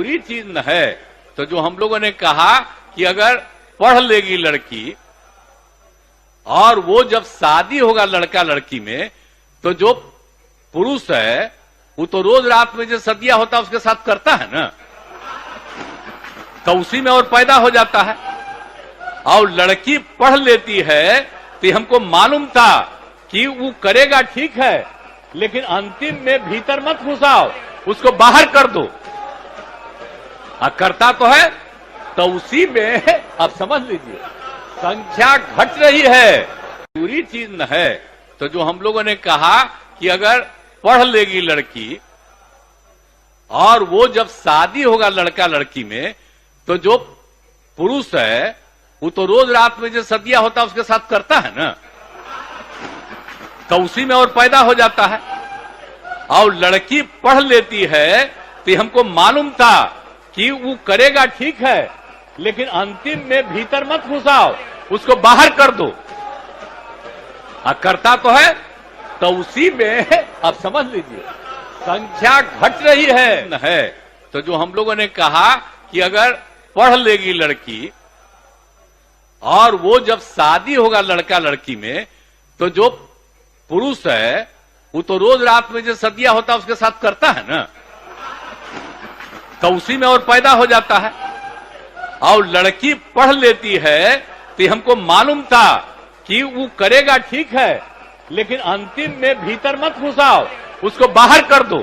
पूरी चीज न है। तो जो हम लोगों ने कहा कि अगर पढ़ लेगी लड़की और वो जब शादी होगा लड़का लड़की में, तो जो पुरुष है वो तो रोज रात में जो सदिया होता है उसके साथ करता है ना, तो उसी में और पैदा हो जाता है। और लड़की पढ़ लेती है तो हमको मालूम था कि वो करेगा ठीक है, लेकिन अंतिम में भीतर मत घुसाओ, उसको बाहर कर दो। करता तो है, तो उसी में अब समझ लीजिए संख्या घट रही है, पूरी चीज न है। तो जो हम लोगों ने कहा कि अगर पढ़ लेगी लड़की और वो जब शादी होगा लड़का लड़की में, तो जो पुरुष है वो तो रोज रात में जो सदिया होता है उसके साथ करता है ना, तो उसी में और पैदा हो जाता है। और लड़की पढ़ लेती है तो हमको मालूम था कि वो करेगा ठीक है, लेकिन अंतिम में भीतर मत घुसाओ, उसको बाहर कर दो। करता तो है, तो उसी में अब समझ लीजिए संख्या घट रही है। तो जो हम लोगों ने कहा कि अगर पढ़ लेगी लड़की और वो जब शादी होगा लड़का लड़की में, तो जो पुरुष है वो तो रोज रात में जो सदिया होता है उसके साथ करता है ना, तो उसी में और पैदा हो जाता है। और लड़की पढ़ लेती है तो हमको मालूम था कि वो करेगा ठीक है, लेकिन अंतिम में भीतर मत घुसाओ, उसको बाहर कर दो।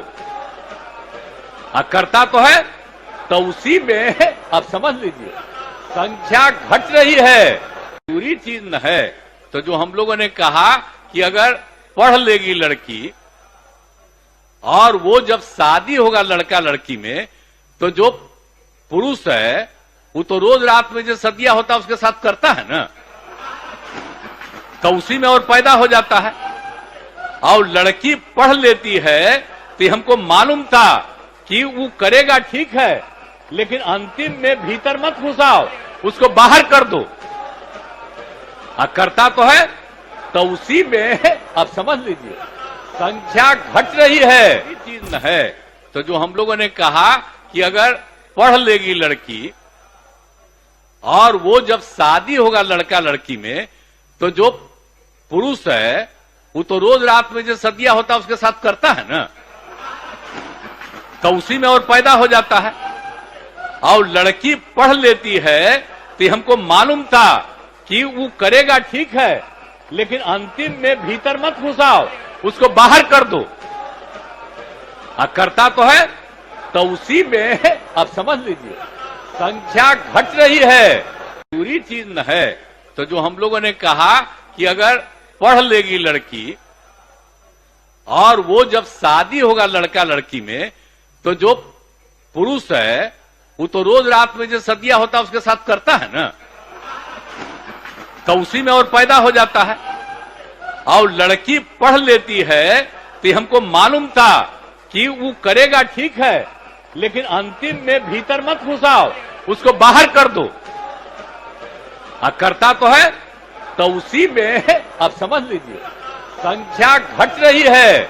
करता तो है, तो उसी में अब समझ लीजिए संख्या घट रही है, पूरी चीज न है। तो जो हम लोगों ने कहा कि अगर पढ़ लेगी लड़की और वो जब शादी होगा लड़का लड़की में, तो जो पुरुष है वो तो रोज रात में जो सदिया होता है उसके साथ करता है ना, तो उसी में और पैदा हो जाता है। और लड़की पढ़ लेती है तो हमको मालूम था कि वो करेगा ठीक है, लेकिन अंतिम में भीतर मत घुसाओ, उसको बाहर कर दो। करता तो है, तो उसी में अब समझ लीजिए संख्या घट रही है, चीज न है। तो जो हम लोगों ने कहा कि अगर पढ़ लेगी लड़की और वो जब शादी होगा लड़का लड़की में, तो जो पुरुष है वो तो रोज रात में जो सदिया होता है उसके साथ करता है ना, तो उसी में और पैदा हो जाता है। और लड़की पढ़ लेती है तो हमको मालूम था कि वो करेगा ठीक है, लेकिन अंतिम में भीतर मत घुसाओ, उसको बाहर कर दो। करता तो है, तो उसी में अब समझ लीजिए संख्या घट रही है, पूरी चीज न है। तो जो हम लोगों ने कहा कि अगर पढ़ लेगी लड़की और वो जब शादी होगा लड़का लड़की में, तो जो पुरुष है वो तो रोज रात में जो सदिया होता है उसके साथ करता है ना, तो उसी में और पैदा हो जाता है। और लड़की पढ़ लेती है तो हमको मालूम था कि वो करेगा ठीक है, लेकिन अंतिम में भीतर मत घुसाओ, उसको बाहर कर दो। करता तो है, तो उसी में अब समझ लीजिए संख्या घट रही है,